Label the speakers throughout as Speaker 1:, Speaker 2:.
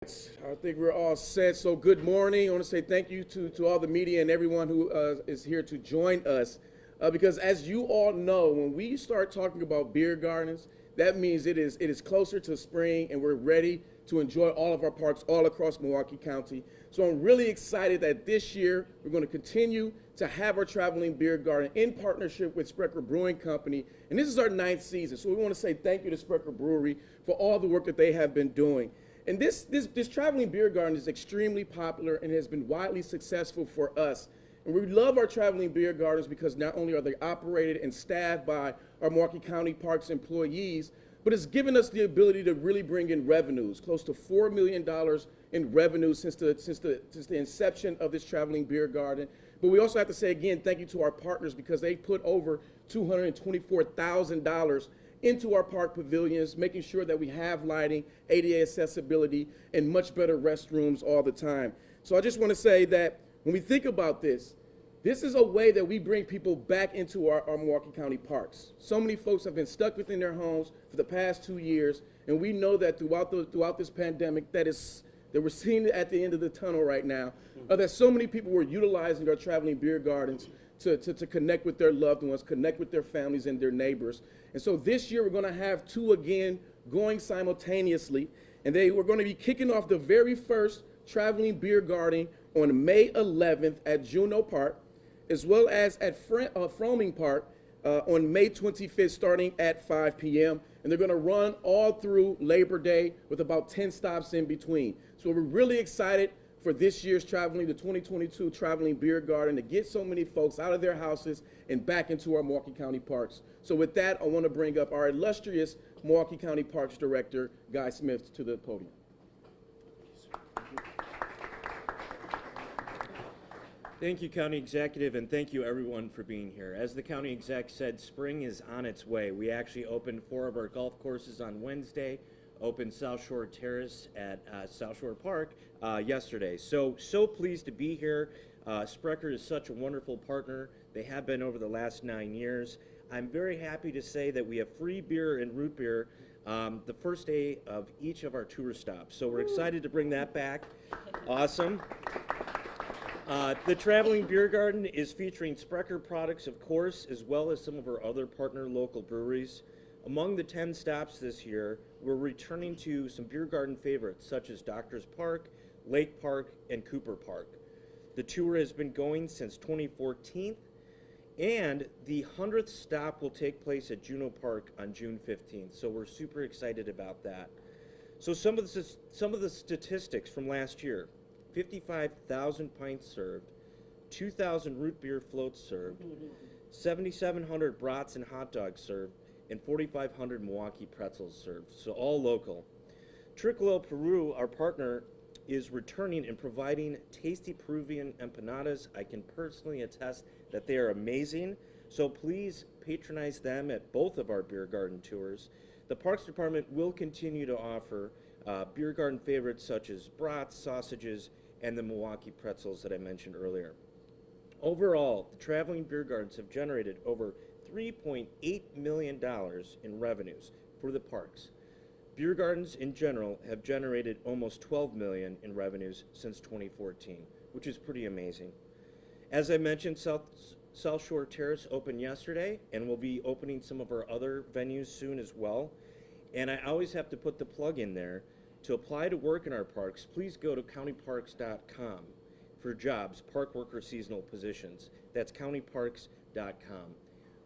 Speaker 1: I think we're all set. So good morning. I want to say thank you to all the media and everyone who is here to join us. Because as you all know, when we start talking about beer gardens, that means it is closer to spring and we're ready to enjoy all of our parks all across Milwaukee County. So I'm really excited that this year we're going to continue to have our traveling beer garden in partnership with Sprecher Brewing Company. And this is our 9th season. So we want to say thank you to Sprecher Brewery for all the work that they have been doing. And this traveling beer garden is extremely popular and has been widely successful for us. And we love our traveling beer gardens because not only are they operated and staffed by our Milwaukee County Parks employees, but it's given us the ability to really bring in revenues, close to $4 million in revenue since the inception of this traveling beer garden. But we also have to say again, thank you to our partners because they put over $224,000 into our park pavilions, making sure that we have lighting, ADA accessibility, and much better restrooms all the time. So I just want to say that when we think about this, this is a way that we bring people back into our Milwaukee County parks. So many folks have been stuck within their homes for the past 2 years, and we know that throughout this pandemic that we're seeing it at the end of the tunnel right now, that so many people were utilizing our traveling beer gardens to connect with their loved ones, connect with their families and their neighbors. And so this year we're going to have two again going simultaneously, and we're going to be kicking off the very first traveling beer garden on May 11th at Juneau Park, as well as at Froming Park on May 25th starting at 5 p.m. And they're going to run all through Labor Day with about 10 stops in between. So we're really excited for this year's the 2022 Traveling Beer Garden, to get so many folks out of their houses and back into our Milwaukee County parks. So with that, I want to bring up our illustrious Milwaukee County Parks Director, Guy Smith, to the podium.
Speaker 2: Thank you, County Executive, and thank you everyone for being here. As the County Exec said, spring is on its way. We actually opened 4 of our golf courses on Wednesday, opened South Shore Terrace at South Shore Park yesterday. So pleased to be here. Sprecher is such a wonderful partner. They have been over the last 9 years. I'm very happy to say that we have free beer and root beer the first day of each of our tour stops. So we're excited to bring that back. Awesome. The Traveling Beer Garden is featuring Sprecher products, of course, as well as some of our other partner local breweries. Among the 10 stops this year, we're returning to some beer garden favorites such as Doctors Park, Lake Park, and Cooper Park. The tour has been going since 2014, and the 100th stop will take place at Juneau Park on June 15th, so we're super excited about that. So some of the statistics from last year: 55,000 pints served, 2,000 root beer floats served, 7,700 brats and hot dogs served, and 4,500 Milwaukee pretzels served, so all local. Tricolo Peru, our partner, is returning and providing tasty Peruvian empanadas. I can personally attest that they are amazing, so please patronize them at both of our beer garden tours. The Parks Department will continue to offer beer garden favorites such as brats, sausages, and the Milwaukee pretzels that I mentioned earlier. Overall, the traveling beer gardens have generated over $3.8 million in revenues for the parks. Beer gardens in general have generated almost $12 million in revenues since 2014, which is pretty amazing. As I mentioned, South Shore Terrace opened yesterday, and we'll be opening some of our other venues soon as well. And I always have to put the plug in there. To apply to work in our parks, please go to countyparks.com for jobs, park worker seasonal positions. That's countyparks.com.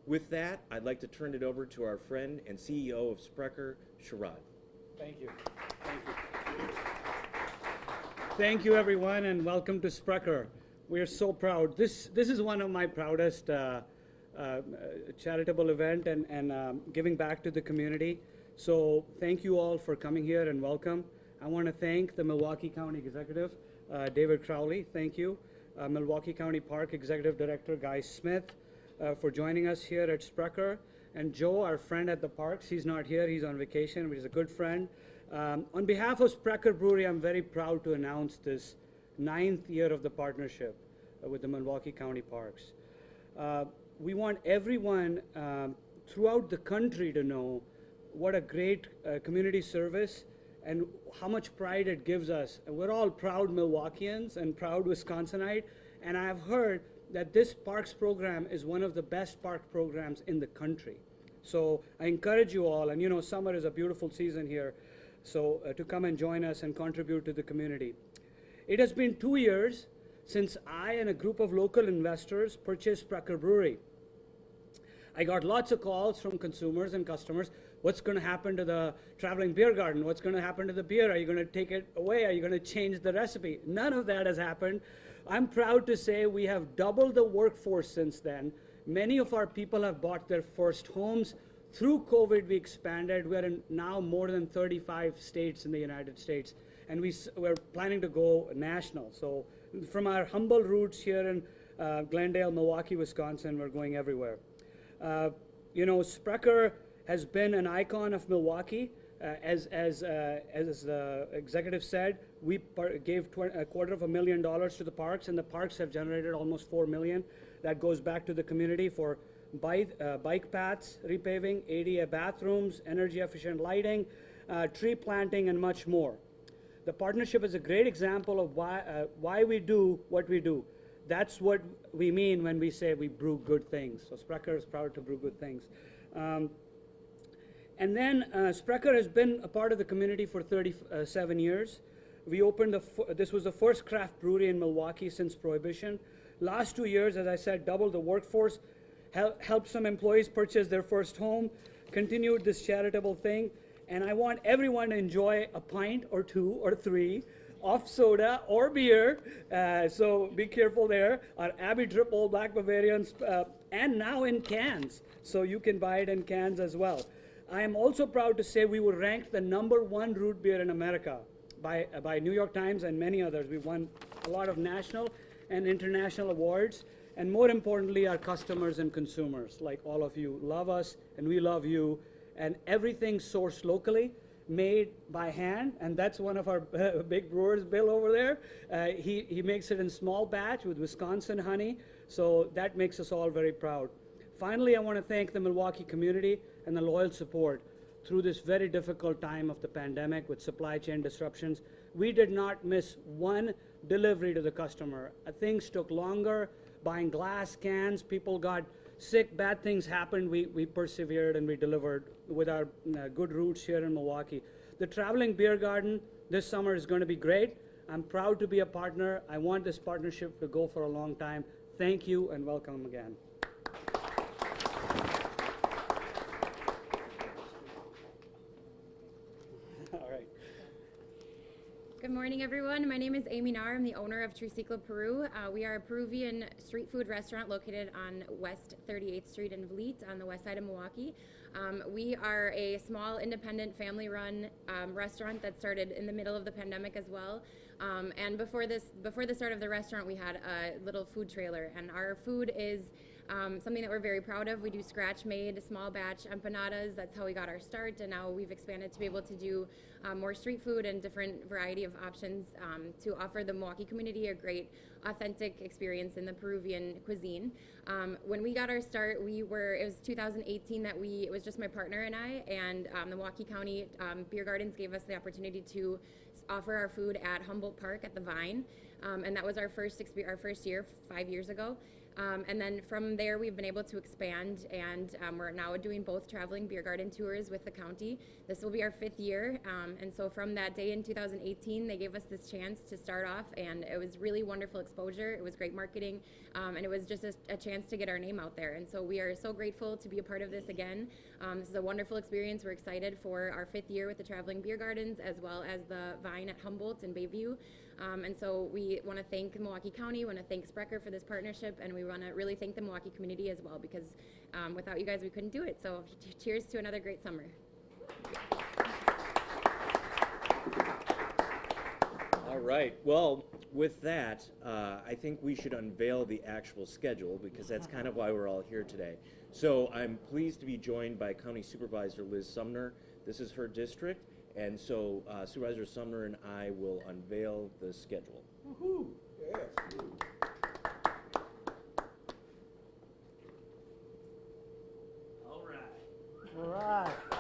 Speaker 2: With that, I'd like to turn it over to our friend and CEO of Sprecher, Sherrod.
Speaker 3: Thank you. Thank you, everyone, and welcome to Sprecher. We are so proud. This is one of my proudest charitable event and giving back to the community. So thank you all for coming here and welcome. I want to thank the Milwaukee County Executive, David Crowley. Thank you. Milwaukee County Park Executive Director Guy Smith for joining us here at Sprecher. And Joe, our friend at the parks, he's not here, he's on vacation, but he's a good friend. On behalf of Sprecher Brewery, I'm very proud to announce this 9th year of the partnership with the Milwaukee County Parks. We want everyone throughout the country to know what a great community service and how much pride it gives us. We're all proud Milwaukeeans and proud Wisconsinite, and I've heard that this parks program is one of the best park programs in the country. So I encourage you all, and you know, summer is a beautiful season here, so to come and join us and contribute to the community. It has been 2 years since I and a group of local investors purchased Sprecher Brewery. I got lots of calls from consumers and customers. What's going to happen to the traveling beer garden? What's going to happen to the beer? Are you going to take it away? Are you going to change the recipe? None of that has happened. I'm proud to say we have doubled the workforce since then. Many of our people have bought their first homes. Through COVID, we expanded. We're in now more than 35 states in the United States, and we're planning to go national. So from our humble roots here in Glendale, Milwaukee, Wisconsin, we're going everywhere. You know, Sprecher has been an icon of Milwaukee. As the executive said, we gave $250,000 to the parks, and the parks have generated almost $4 million. That goes back to the community for bike paths, repaving, ADA bathrooms, energy efficient lighting, tree planting, and much more. The partnership is a great example of why we do what we do. That's what we mean when we say we brew good things. So Sprecher is proud to brew good things. And then Sprecher has been a part of the community for 37 years. We opened this was the first craft brewery in Milwaukee since Prohibition. Last 2 years, as I said, doubled the workforce, helped some employees purchase their first home, continued this charitable thing, and I want everyone to enjoy a pint or 2 or 3 of soda or beer, so be careful there. Our Abbey Drip Old Black Bavarians, and now in cans, so you can buy it in cans as well. I am also proud to say we were ranked the #1 root beer in America by New York Times and many others. We won a lot of national and international awards, and more importantly, our customers and consumers, like all of you, love us, and we love you, and everything sourced locally, made by hand, and that's one of our big brewers, Bill over there. He makes it in small batch with Wisconsin honey, so that makes us all very proud. Finally, I want to thank the Milwaukee community and the loyal support through this very difficult time of the pandemic with supply chain disruptions. We did not miss one delivery to the customer. Things took longer, buying glass cans, people got sick, bad things happened. We persevered and we delivered with our good roots here in Milwaukee. The traveling beer garden this summer is going to be great. I'm proud to be a partner. I want this partnership to go for a long time. Thank you and welcome again. All right.
Speaker 4: Good morning, everyone. My name is Amy Nahr. I'm the owner of Triciclo Peru. We are a Peruvian street food restaurant located on West 38th Street in Vliet on the west side of Milwaukee. We are a small, independent, family-run restaurant that started in the middle of the pandemic as well. And before the start of the restaurant, we had a little food trailer, and our food is something that we're very proud of. We do scratch-made, small batch empanadas. That's how we got our start, and now we've expanded to be able to do more street food and different variety of options to offer the Milwaukee community a great, authentic experience in the Peruvian cuisine. When we got our start, it was 2018 that it was just my partner and I, and the Milwaukee County Beer Gardens gave us the opportunity to offer our food at Humboldt Park at the Vine, and that was our first year 5 years ago. And then from there, we've been able to expand, and we're now doing both traveling beer garden tours with the county. This will be our 5th year, and so from that day in 2018, they gave us this chance to start off, and it was really wonderful exposure. It was great marketing, and it was just a chance to get our name out there. And so we are so grateful to be a part of this again. This is a wonderful experience. We're excited for our 5th year with the traveling beer gardens, as well as the Vine at Humboldt and Bayview. And so we want to thank Milwaukee County, want to thank Sprecher for this partnership, and we want to really thank the Milwaukee community as well, because without you guys, we couldn't do it. So cheers to another great summer.
Speaker 2: All right. Well, with that, I think we should unveil the actual schedule, because that's kind of why we're all here today. So I'm pleased to be joined by County Supervisor Liz Sumner. This is her district. And so Supervisor Sumner and I will unveil the schedule.
Speaker 1: Woohoo! Yes.
Speaker 2: All right.
Speaker 3: All right.